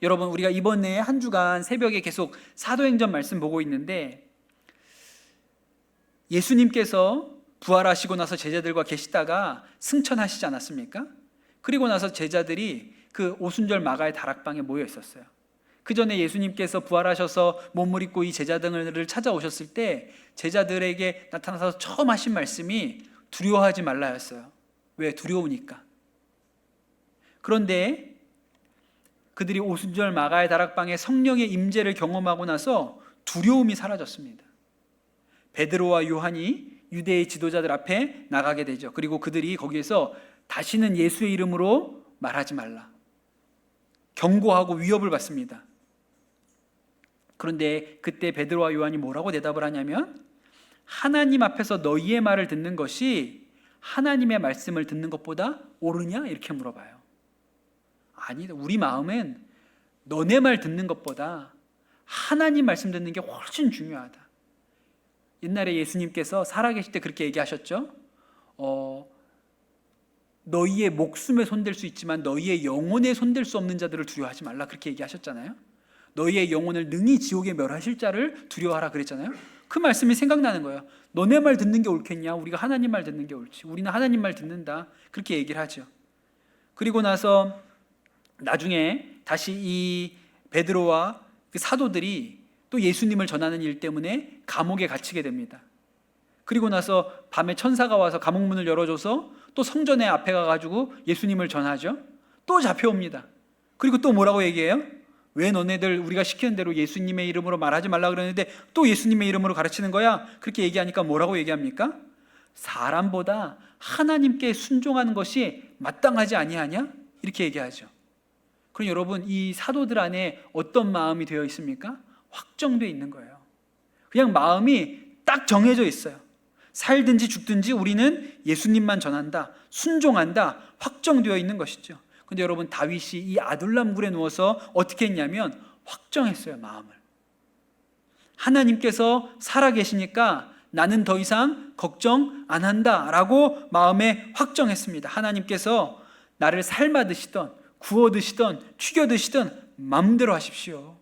여러분, 우리가 이번에 한 주간 새벽에 계속 사도행전 말씀 보고 있는데, 예수님께서 부활하시고 나서 제자들과 계시다가 승천하시지 않았습니까? 그리고 나서 제자들이 그 오순절 마가의 다락방에 모여 있었어요. 그 전에 예수님께서 부활하셔서 몸을 입고 이 제자들을 찾아오셨을 때 제자들에게 나타나서 처음 하신 말씀이 두려워하지 말라였어요. 왜? 두려우니까. 그런데 그들이 오순절 마가의 다락방에 성령의 임재를 경험하고 나서 두려움이 사라졌습니다. 베드로와 요한이 유대의 지도자들 앞에 나가게 되죠. 그리고 그들이 거기에서 다시는 예수의 이름으로 말하지 말라, 경고하고 위협을 받습니다. 그런데 그때 베드로와 요한이 뭐라고 대답을 하냐면, 하나님 앞에서 너희의 말을 듣는 것이 하나님의 말씀을 듣는 것보다 옳으냐? 이렇게 물어봐요. 아니다. 우리 마음엔 너네 말 듣는 것보다 하나님 말씀 듣는 게 훨씬 중요하다. 옛날에 예수님께서 살아계실 때 그렇게 얘기하셨죠. 너희의 목숨에 손댈 수 있지만 너희의 영혼에 손댈 수 없는 자들을 두려워하지 말라, 그렇게 얘기하셨잖아요. 너희의 영혼을 능히 지옥에 멸하실 자를 두려워하라 그랬잖아요. 그 말씀이 생각나는 거예요. 너네 말 듣는 게 옳겠냐? 우리가 하나님 말 듣는 게 옳지. 우리는 하나님 말 듣는다, 그렇게 얘기를 하죠. 그리고 나서 나중에 다시 이 베드로와 그 사도들이 또 예수님을 전하는 일 때문에 감옥에 갇히게 됩니다. 그리고 나서 밤에 천사가 와서 감옥 문을 열어줘서 또 성전에 앞에 가가지고 예수님을 전하죠. 또 잡혀옵니다. 그리고 또 뭐라고 얘기해요? 왜 너네들 우리가 시키는 대로 예수님의 이름으로 말하지 말라 그러는데 또 예수님의 이름으로 가르치는 거야? 그렇게 얘기하니까 뭐라고 얘기합니까? 사람보다 하나님께 순종하는 것이 마땅하지 아니하냐? 이렇게 얘기하죠. 그럼 여러분, 이 사도들 안에 어떤 마음이 되어 있습니까? 확정되어 있는 거예요. 그냥 마음이 딱 정해져 있어요. 살든지 죽든지 우리는 예수님만 전한다, 순종한다, 확정되어 있는 것이죠. 근데 여러분, 다윗이 이 아둘람 굴에 누워서 어떻게 했냐면 확정했어요, 마음을. 하나님께서 살아계시니까 나는 더 이상 걱정 안 한다 라고 마음에 확정했습니다. 하나님께서 나를 삶아 드시던 구워 드시던 튀겨 드시던 마음대로 하십시오.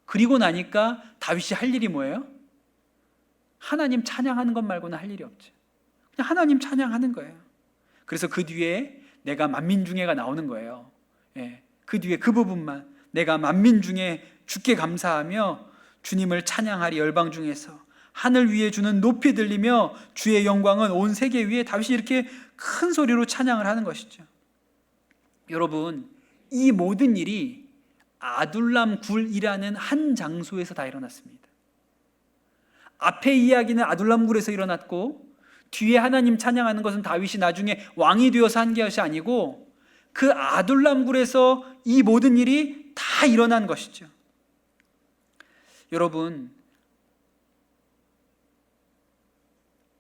그리고 나니까 다윗이 할 일이 뭐예요? 하나님 찬양하는 것 말고는 할 일이 없죠. 그냥 하나님 찬양하는 거예요. 그래서 그 뒤에 내가 만민 중에가 나오는 거예요. 그 뒤에 그 부분만, 내가 만민 중에 주께 감사하며 주님을 찬양하리 열방 중에서 하늘 위에 주는 높이 들리며 주의 영광은 온 세계 위에, 다윗이 이렇게 큰 소리로 찬양을 하는 것이죠. 여러분, 이 모든 일이 아둘람 굴이라는 한 장소에서 다 일어났습니다. 앞에 이야기는 아둘람 굴에서 일어났고 뒤에 하나님 찬양하는 것은 다윗이 나중에 왕이 되어서 한 것이 아니고 그 아둘람 굴에서 이 모든 일이 다 일어난 것이죠. 여러분,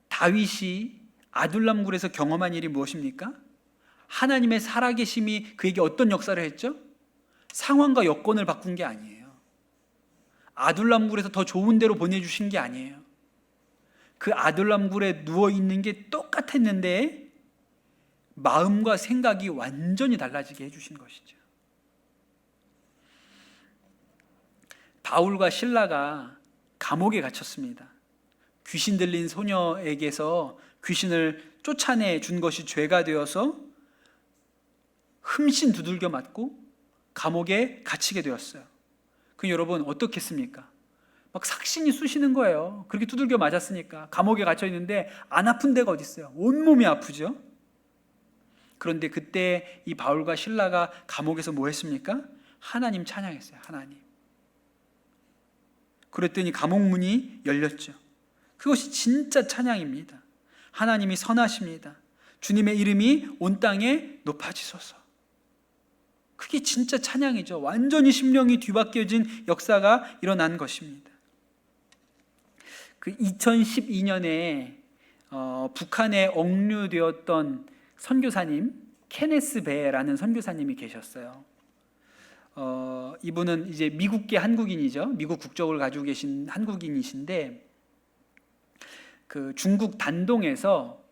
다윗이 아둘람 굴에서 경험한 일이 무엇입니까? 하나님의 살아계심이 그에게 어떤 역사를 했죠? 상황과 여건을 바꾼 게 아니에요. 아둘람 굴에서 더 좋은 데로 보내주신 게 아니에요. 그 아둘람 굴에 누워있는 게 똑같았는데 마음과 생각이 완전히 달라지게 해주신 것이죠. 바울과 실라가 감옥에 갇혔습니다. 귀신 들린 소녀에게서 귀신을 쫓아내 준 것이 죄가 되어서 흠씬 두들겨 맞고 감옥에 갇히게 되었어요. 그럼 여러분 어떻겠습니까? 막 삭신이 쑤시는 거예요. 그렇게 두들겨 맞았으니까. 감옥에 갇혀 있는데 안 아픈 데가 어디 있어요? 온몸이 아프죠. 그런데 그때 이 바울과 실라가 감옥에서 뭐 했습니까? 하나님 찬양했어요. 하나님. 그랬더니 감옥 문이 열렸죠. 그것이 진짜 찬양입니다. 하나님이 선하십니다. 주님의 이름이 온 땅에 높아지소서. 그게 진짜 찬양이죠. 완전히 심령이 뒤바뀌어진 역사가 일어난 것입니다. 그 2012년에 북한에 억류되었던 선교사님, 케네스 베라는 선교사님이 계셨어요. 이분은 이제 미국계 한국인이죠. 미국 국적을 가지고 계신 한국인이신데 그 중국 단동에서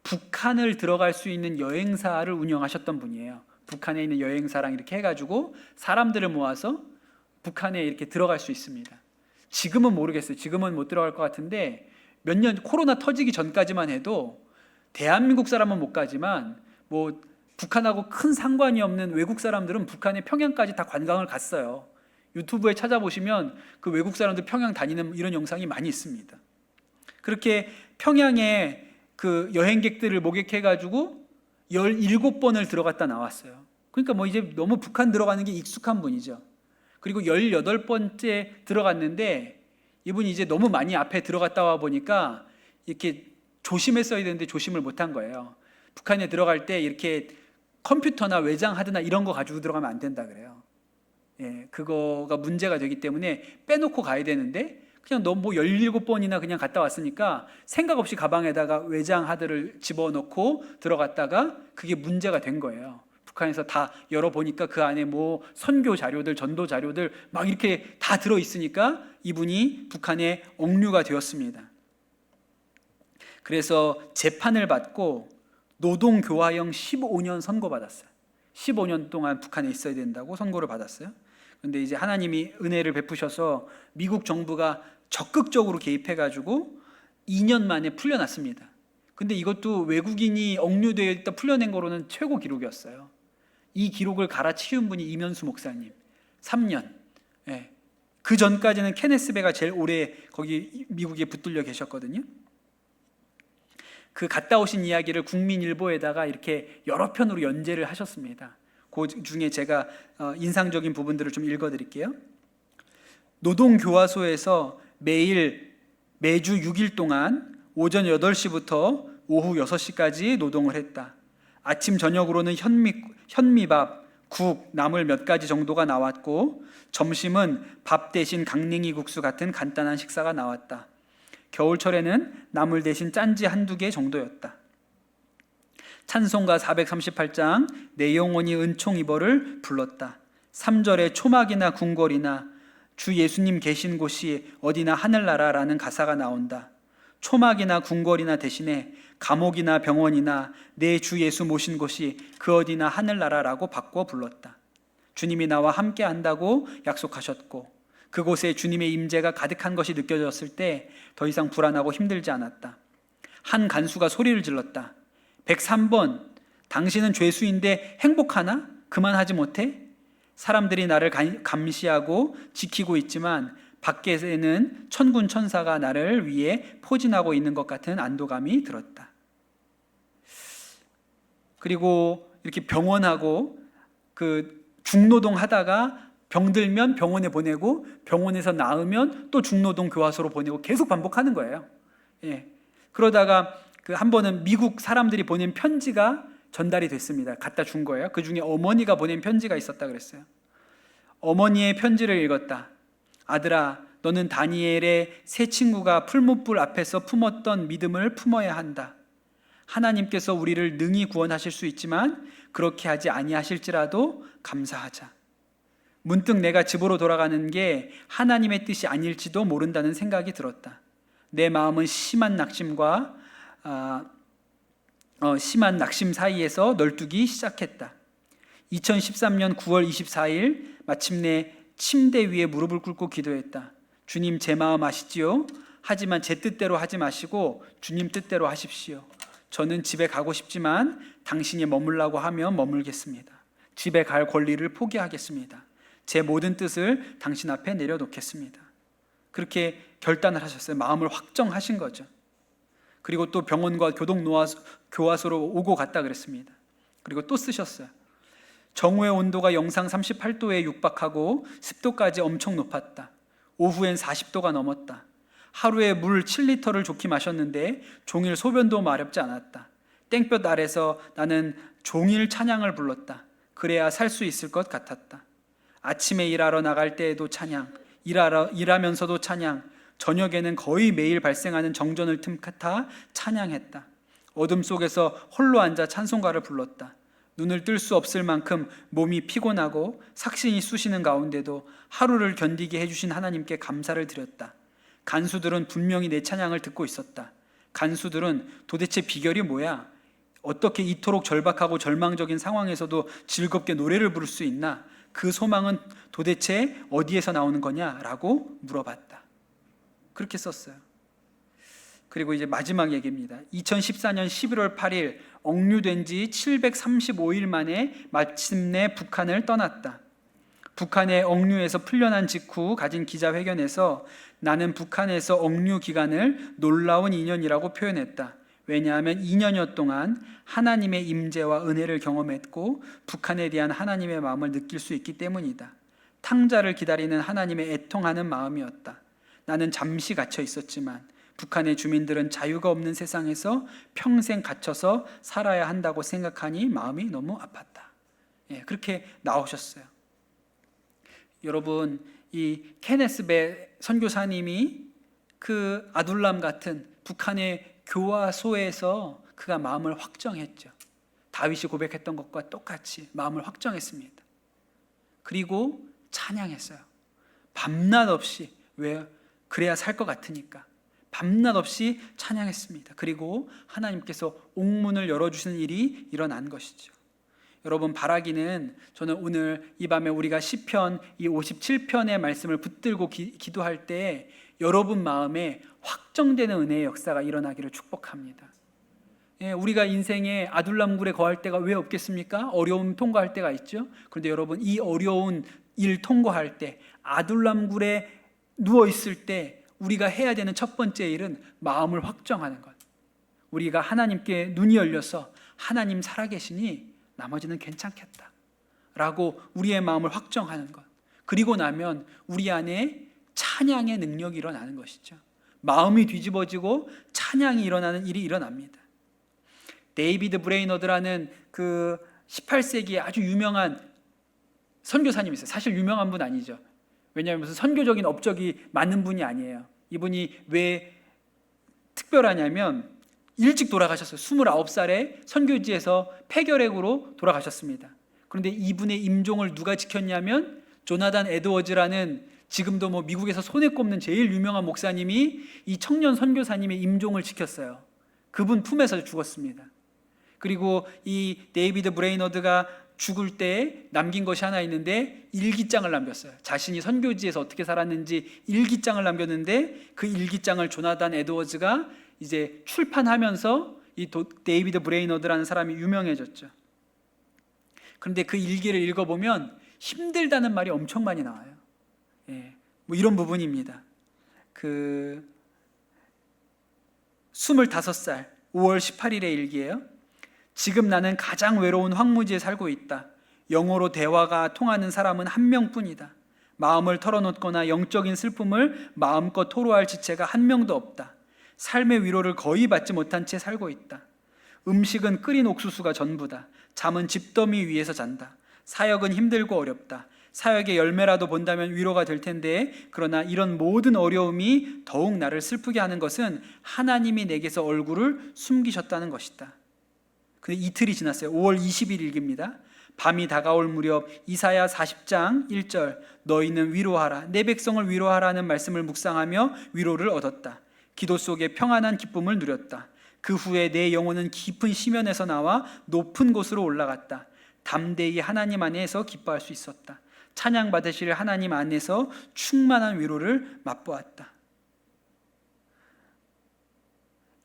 북한을 들어갈 수 있는 여행사를 운영하셨던 분이에요. 북한에 있는 여행사랑 이렇게 해가지고 사람들을 모아서 북한에 이렇게 들어갈 수 있습니다. 지금은 모르겠어요. 지금은 못 들어갈 것 같은데 몇 년 코로나 터지기 전까지만 해도 대한민국 사람은 못 가지만 뭐 북한하고 큰 상관이 없는 외국 사람들은 북한의 평양까지 다 관광을 갔어요. 유튜브에 찾아보시면 그 외국 사람들 평양 다니는 이런 영상이 많이 있습니다. 그렇게 평양에 그 여행객들을 목격해가지고 17번을 들어갔다 나왔어요. 그러니까 뭐 이제 너무 북한 들어가는 게 익숙한 분이죠. 그리고 18번째 들어갔는데 이분이 이제 너무 많이 앞에 들어갔다 와 보니까 이렇게 조심했어야 되는데 조심을 못한 거예요. 북한에 들어갈 때 이렇게 컴퓨터나 외장 하드나 이런 거 가지고 들어가면 안 된다 그래요. 예, 그거가 문제가 되기 때문에 빼놓고 가야 되는데 그냥 너무 뭐 17번이나 그냥 갔다 왔으니까 생각 없이 가방에다가 외장 하드를 집어넣고 들어갔다가 그게 문제가 된 거예요. 북한에서 다 열어보니까 그 안에 뭐 선교 자료들, 전도 자료들 막 이렇게 다 들어있으니까 이분이 북한에 억류가 되었습니다. 그래서 재판을 받고 노동교화형 15년 선고받았어요. 15년 동안 북한에 있어야 된다고 선고를 받았어요. 그런데 이제 하나님이 은혜를 베푸셔서 미국 정부가 적극적으로 개입해가지고 2년 만에 풀려났습니다. 근데 이것도 외국인이 억류되어 있다 풀려낸 거로는 최고 기록이었어요. 이 기록을 갈아치운 분이 이면수 목사님 3년. 예. 그 전까지는 케네스 베가 제일 오래 거기 미국에 붙들려 계셨거든요. 그 갔다 오신 이야기를 국민일보에다가 이렇게 여러 편으로 연재를 하셨습니다. 그 중에 제가 인상적인 부분들을 좀 읽어드릴게요. 노동교화소에서 매주 6일 동안 오전 8시부터 오후 6시까지 노동을 했다. 아침 저녁으로는 현미밥, 국, 나물 몇 가지 정도가 나왔고 점심은 밥 대신 강냉이 국수 같은 간단한 식사가 나왔다. 겨울철에는 나물 대신 짠지 한두 개 정도였다. 찬송가 438장 내 영혼이 은총 입어를 불렀다. 3절에 초막이나 궁궐이나 주 예수님 계신 곳이 어디나 하늘나라라는 가사가 나온다. 초막이나 궁궐이나 대신에 감옥이나 병원이나 내 주 예수 모신 곳이 그 어디나 하늘나라라고 바꿔 불렀다. 주님이 나와 함께 한다고 약속하셨고 그곳에 주님의 임재가 가득한 것이 느껴졌을 때 더 이상 불안하고 힘들지 않았다. 한 간수가 소리를 질렀다. 103번, 당신은 죄수인데 행복하나? 그만하지 못해? 사람들이 나를 감시하고 지키고 있지만 밖에는 천군 천사가 나를 위해 포진하고 있는 것 같은 안도감이 들었다. 그리고 이렇게 병원하고 그 중노동 하다가 병들면 병원에 보내고 병원에서 나으면 또 중노동 교화소로 보내고 계속 반복하는 거예요. 예. 그러다가 그 한 번은 미국 사람들이 보낸 편지가 전달이 됐습니다. 갖다 준 거예요. 그 중에 어머니가 보낸 편지가 있었다 그랬어요. 어머니의 편지를 읽었다. 아들아, 너는 다니엘의 세 친구가 풀무불 앞에서 품었던 믿음을 품어야 한다. 하나님께서 우리를 능히 구원하실 수 있지만 그렇게 하지 아니하실지라도 감사하자. 문득 내가 집으로 돌아가는 게 하나님의 뜻이 아닐지도 모른다는 생각이 들었다. 내 마음은 심한 낙심 사이에서 널뛰기 시작했다. 2013년 9월 24일 마침내 침대 위에 무릎을 꿇고 기도했다. 주님, 제 마음 아시지요? 하지만 제 뜻대로 하지 마시고 주님 뜻대로 하십시오. 저는 집에 가고 싶지만 당신이 머물라고 하면 머물겠습니다. 집에 갈 권리를 포기하겠습니다. 제 모든 뜻을 당신 앞에 내려놓겠습니다. 그렇게 결단을 하셨어요. 마음을 확정하신 거죠. 그리고 또 병원과 교화소로 오고 갔다 그랬습니다. 그리고 또 쓰셨어요. 정오의 온도가 영상 38도에 육박하고 습도까지 엄청 높았다. 오후엔 40도가 넘었다. 하루에 물 7리터를 좋게 마셨는데 종일 소변도 마렵지 않았다. 땡볕 아래서 나는 종일 찬양을 불렀다. 그래야 살 수 있을 것 같았다. 아침에 일하러 나갈 때에도 찬양, 일하면서도 찬양, 저녁에는 거의 매일 발생하는 정전을 틈타 찬양했다. 어둠 속에서 홀로 앉아 찬송가를 불렀다. 눈을 뜰 수 없을 만큼 몸이 피곤하고 삭신이 쑤시는 가운데도 하루를 견디게 해주신 하나님께 감사를 드렸다. 간수들은 분명히 내 찬양을 듣고 있었다. 간수들은 도대체 비결이 뭐야? 어떻게 이토록 절박하고 절망적인 상황에서도 즐겁게 노래를 부를 수 있나? 그 소망은 도대체 어디에서 나오는 거냐라고 물어봤다. 그렇게 썼어요. 그리고 이제 마지막 얘기입니다. 2014년 11월 8일 억류된 지 735일 만에 마침내 북한을 떠났다. 북한의 억류에서 풀려난 직후 가진 기자회견에서 나는 북한에서 억류 기간을 놀라운 인연이라고 표현했다. 왜냐하면 2년여 동안 하나님의 임재와 은혜를 경험했고 북한에 대한 하나님의 마음을 느낄 수 있기 때문이다. 탕자를 기다리는 하나님의 애통하는 마음이었다. 나는 잠시 갇혀 있었지만 북한의 주민들은 자유가 없는 세상에서 평생 갇혀서 살아야 한다고 생각하니 마음이 너무 아팠다. 그렇게 나오셨어요. 여러분, 이 케네스 배 선교사님이 그 아둘람 같은 북한의 교화소에서 그가 마음을 확정했죠. 다윗이 고백했던 것과 똑같이 마음을 확정했습니다. 그리고 찬양했어요. 밤낮 없이. 왜? 그래야 살 것 같으니까. 밤낮 없이 찬양했습니다. 그리고 하나님께서 옥문을 열어주시는 일이 일어난 것이죠. 여러분, 바라기는 저는 오늘 이 밤에 우리가 시편 이 57편의 말씀을 붙들고 기도할 때 여러분 마음에 확정되는 은혜의 역사가 일어나기를 축복합니다. 우리가 인생에 아둘람굴에 거할 때가 왜 없겠습니까? 어려움 통과할 때가 있죠. 그런데 여러분, 이 어려운 일 통과할 때, 아둘람굴에 누워있을 때 우리가 해야 되는 첫 번째 일은 마음을 확정하는 것. 우리가 하나님께 눈이 열려서 하나님 살아계시니 나머지는 괜찮겠다 라고 우리의 마음을 확정하는 것. 그리고 나면 우리 안에 찬양의 능력이 일어나는 것이죠. 마음이 뒤집어지고 찬양이 일어나는 일이 일어납니다. 데이비드 브레이너드라는 그 18세기에 아주 유명한 선교사님이 있어요. 사실 유명한 분 아니죠. 왜냐하면 무슨 선교적인 업적이 많은 분이 아니에요. 이분이 왜 특별하냐면 일찍 돌아가셨어요. 29살에 선교지에서 폐결핵으로 돌아가셨습니다. 그런데 이분의 임종을 누가 지켰냐면 조나단 에드워즈라는 지금도 뭐 미국에서 손에 꼽는 제일 유명한 목사님이 이 청년 선교사님의 임종을 지켰어요. 그분 품에서 죽었습니다. 그리고 이 데이비드 브레이너드가 죽을 때 남긴 것이 하나 있는데 일기장을 남겼어요. 자신이 선교지에서 어떻게 살았는지 일기장을 남겼는데 그 일기장을 조나단 에드워즈가 이제 출판하면서 이 데이비드 브레이너드라는 사람이 유명해졌죠. 그런데 그 일기를 읽어보면 힘들다는 말이 엄청 많이 나와요. 뭐 이런 부분입니다. 그 25살 5월 18일의 일기예요. 지금 나는 가장 외로운 황무지에 살고 있다. 영어로 대화가 통하는 사람은 한 명뿐이다. 마음을 털어놓거나 영적인 슬픔을 마음껏 토로할 지체가 한 명도 없다. 삶의 위로를 거의 받지 못한 채 살고 있다. 음식은 끓인 옥수수가 전부다. 잠은 집더미 위에서 잔다. 사역은 힘들고 어렵다. 사역의 열매라도 본다면 위로가 될 텐데, 그러나 이런 모든 어려움이 더욱 나를 슬프게 하는 것은 하나님이 내게서 얼굴을 숨기셨다는 것이다. 근데 이틀이 지났어요. 5월 20일 일기입니다. 밤이 다가올 무렵 이사야 40장 1절 너희는 위로하라 내 백성을 위로하라는 말씀을 묵상하며 위로를 얻었다. 기도 속에 평안한 기쁨을 누렸다. 그 후에 내 영혼은 깊은 심연에서 나와 높은 곳으로 올라갔다. 담대히 하나님 안에서 기뻐할 수 있었다. 찬양 받으실 하나님 안에서 충만한 위로를 맛보았다.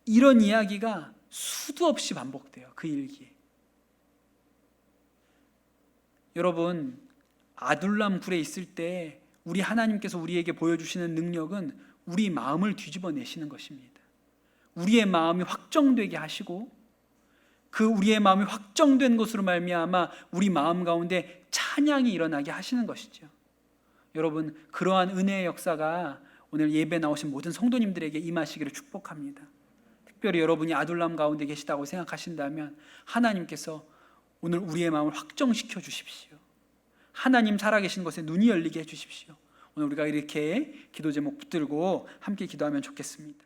이런 이야기가 수도 없이 반복돼요. 그 일기에. 여러분, 아둘람 굴에 있을 때 우리 하나님께서 우리에게 보여주시는 능력은 우리 마음을 뒤집어내시는 것입니다. 우리의 마음이 확정되게 하시고 그 우리의 마음이 확정된 것으로 말미암아 우리 마음 가운데 찬양이 일어나게 하시는 것이죠. 여러분, 그러한 은혜의 역사가 오늘 예배 나오신 모든 성도님들에게 임하시기를 축복합니다. 특별히 여러분이 아둘람 가운데 계시다고 생각하신다면 하나님께서 오늘 우리의 마음을 확정시켜 주십시오. 하나님 살아계신 것에 눈이 열리게 해 주십시오. 오늘 우리가 이렇게 기도 제목 붙들고 함께 기도하면 좋겠습니다.